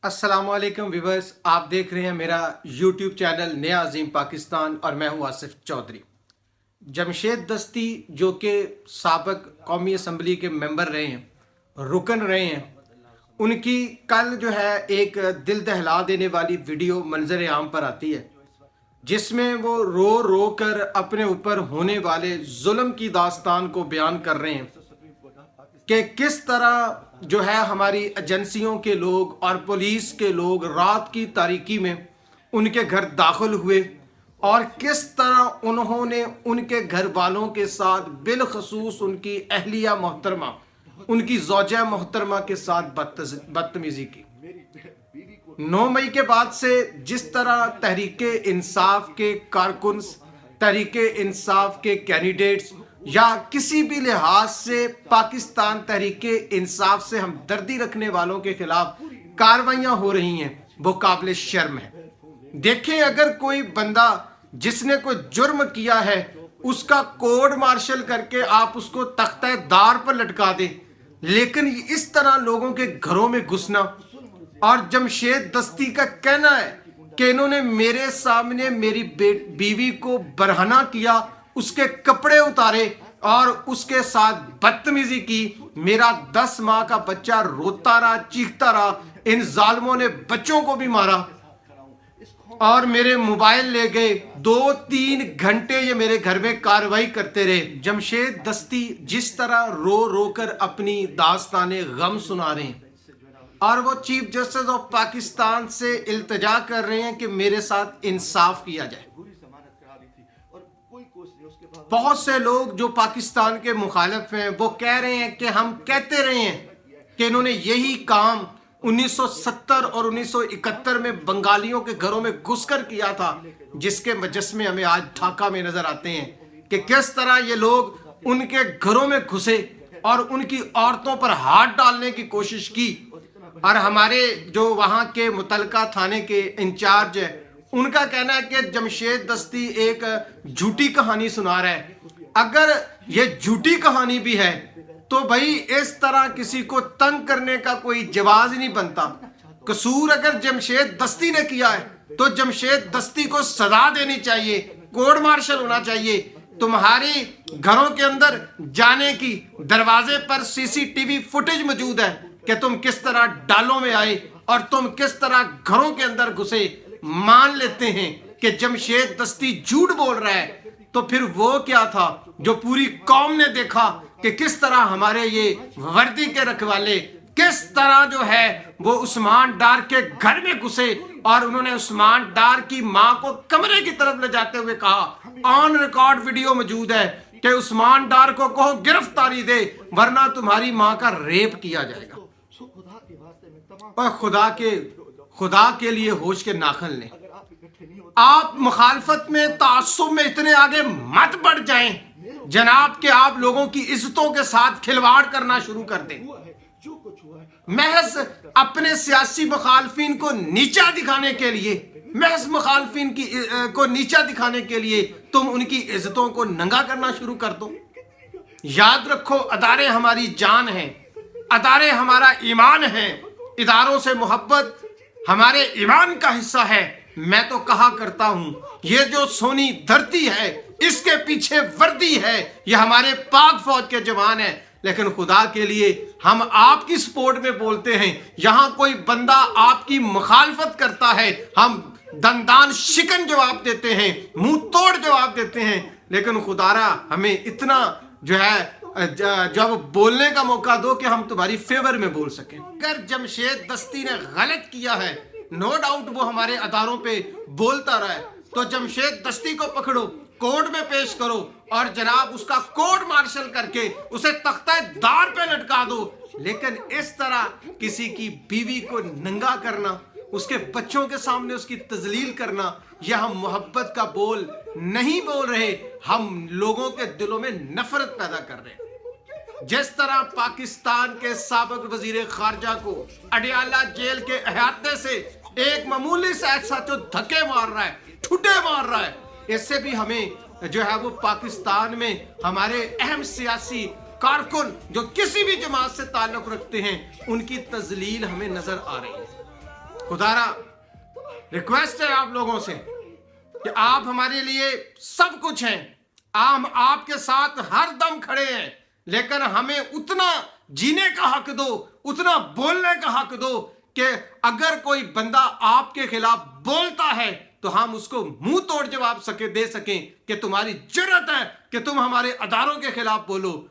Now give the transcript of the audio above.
अस्सलाम वालेकुम व्यूवर्स, आप देख रहे हैं मेरा यूट्यूब चैनल नया अजीम पाकिस्तान और मैं हूं आसिफ चौधरी। जमशेद दस्ती जो कि साबिक कौमी असम्बली के मेंबर रहे हैं, रुकन रहे हैं, उनकी कल जो है एक दिल दहला देने वाली वीडियो मंजर आम पर आती है जिसमें वो रो रो कर अपने ऊपर होने वाले जुल्म की दास्तान को बयान कर रहे हैं कि किस तरह जो है हमारी एजेंसियों के लोग और पुलिस के लोग रात की तारीकी में उनके घर दाखिल हुए और किस तरह उन्होंने उनके घर वालों के साथ बिलखसूस उनकी अहलिया मोहतरमा, उनकी ज़ौजा मोहतरमा के साथ बदतमीज़ी की। 9 मई के बाद से जिस तरह तहरीके इंसाफ के कारकुन, तहरीके इंसाफ के कैंडिडेट्स या किसी भी लिहाज से पाकिस्तान तहरीके इंसाफ से हमदर्दी रखने वालों के खिलाफ कार्रवाइयाँ हो रही हैं, वो काबिल शर्म है। देखें, अगर कोई बंदा जिसने कोई जुर्म किया है उसका कोर्ट मार्शल करके आप उसको तख्ते दार पर लटका दें, लेकिन इस तरह लोगों के घरों में घुसना। और जमशेद दस्ती का कहना है कि इन्होंने मेरे सामने मेरी बीवी को बरहना किया, उसके कपड़े उतारे और उसके साथ बदतमीजी की। मेरा 10 माह का बच्चा रोता रहा, चीखता रहा। इन जालिमों ने बच्चों को भी मारा और मेरे मोबाइल ले गए। 2-3 घंटे ये मेरे घर में कार्रवाई करते रहे। जमशेद दस्ती जिस तरह रो रो कर अपनी दास्ताने गम सुना रहे हैं और वो चीफ जस्टिस ऑफ पाकिस्तान से इल्तिजा कर रहे हैं कि मेरे साथ इंसाफ किया जाए। बहुत से लोग जो पाकिस्तान के मुखालिफ हैं वो कह रहे हैं कि हम कहते रहे हैं कि इन्होंने यही काम 1970 और 1971 में बंगालियों के घरों में घुसकर किया था, जिसके मुजस्समे हमें आज ढाका में नजर आते हैं कि किस तरह ये लोग उनके घरों में घुसे और उनकी औरतों पर हाथ डालने की कोशिश की। और हमारे जो वहाँ के मुतलका थाने के इंचार्ज है, उनका कहना है कि जमशेद दस्ती एक झूठी कहानी सुना रहा है। अगर ये झूठी कहानी भी है तो भाई इस तरह किसी को तंग करने का कोई जवाब ही नहीं बनता। कसूर अगर जमशेद दस्ती ने किया है तो जमशेद दस्ती को सजा देनी चाहिए, कोर्ट मार्शल होना चाहिए। तुम्हारी घरों के अंदर जाने की दरवाजे पर सीसीटीवी फुटेज मौजूद है कि तुम किस तरह डालों में आए और तुम किस तरह घरों के अंदर घुसे। मान लेते हैं कि जमशेद दस्ती झूठ बोल रहा है, तो फिर वो क्या था जो पूरी कौम ने देखा कि किस तरह हमारे ये वर्दी के रखवाले किस तरह जो है वो उस्मान डार के घर में घुसे और उन्होंने उस्मान डार की मां को कमरे की तरफ ले जाते हुए कहा, ऑन रिकॉर्ड वीडियो मौजूद है कि उस्मान डार को कहो गिरफ्तारी दे वरना तुम्हारी मां का रेप किया जाएगा। और खुदा के लिए होश के नाखन लें। आप मुखालफत में तासुब में इतने आगे मत बढ़ जाएं जनाब कि आप लोगों की इज्जतों के साथ खिलवाड़ करना शुरू कर दें। महज अपने सियासी मुखालफिन को नीचा दिखाने के लिए, महज मुखालफिन की को नीचा दिखाने के लिए तुम उनकी इज्जतों को नंगा करना शुरू कर दो। याद रखो, अदारे हमारी जान हैं, अदारे हमारा ईमान है, इदारों से मोहब्बत हमारे ईमान का हिस्सा है। मैं तो कहा करता हूं, ये जो सोनी धरती है इसके पीछे वर्दी है, ये हमारे पाक फौज के जवान हैं। लेकिन खुदा के लिए हम आपकी सपोर्ट में बोलते हैं। यहां कोई बंदा आपकी मुखालफत करता है, हम दंदान शिकन जवाब देते हैं, मुंह तोड़ जवाब देते हैं। लेकिन खुदारा हमें इतना जो है जब बोलने का मौका दो कि हम तुम्हारी फेवर में बोल सकें। अगर जमशेद दस्ती ने गलत किया है, नो डाउट वो हमारे अदारों पे बोलता रहा है, तो जमशेद दस्ती को पकड़ो, कोर्ट में पेश करो और जनाब उसका कोर्ट मार्शल करके उसे तख्ते दार पे लटका दो। लेकिन इस तरह किसी की बीवी को नंगा करना, उसके बच्चों के सामने उसकी तजलील करना, यह हम मोहब्बत का बोल नहीं बोल रहे, हम लोगों के दिलों में नफरत पैदा कर रहे हैं। जिस तरह पाकिस्तान के साबिक वजीर खारजा को अडियाला जेल के अहाते से एक मामूली सा ऐसा जो धक्के मार रहा है, ठुड्डे मार रहा है, इससे भी हमें जो है वो पाकिस्तान में हमारे अहम सियासी कारकुन जो किसी भी जमात से ताल्लुक रखते हैं उनकी तजलील हमें नजर आ रही है। खुदारा रिक्वेस्ट है आप लोगों से कि आप हमारे लिए सब कुछ हैं, हम आपके साथ हर दम खड़े हैं, लेकिन हमें उतना जीने का हक दो, उतना बोलने का हक दो कि अगर कोई बंदा आपके खिलाफ बोलता है तो हम उसको मुंह तोड़ जवाब दे सकें कि तुम्हारी जुर्रत है कि तुम हमारे अदारों के खिलाफ बोलो।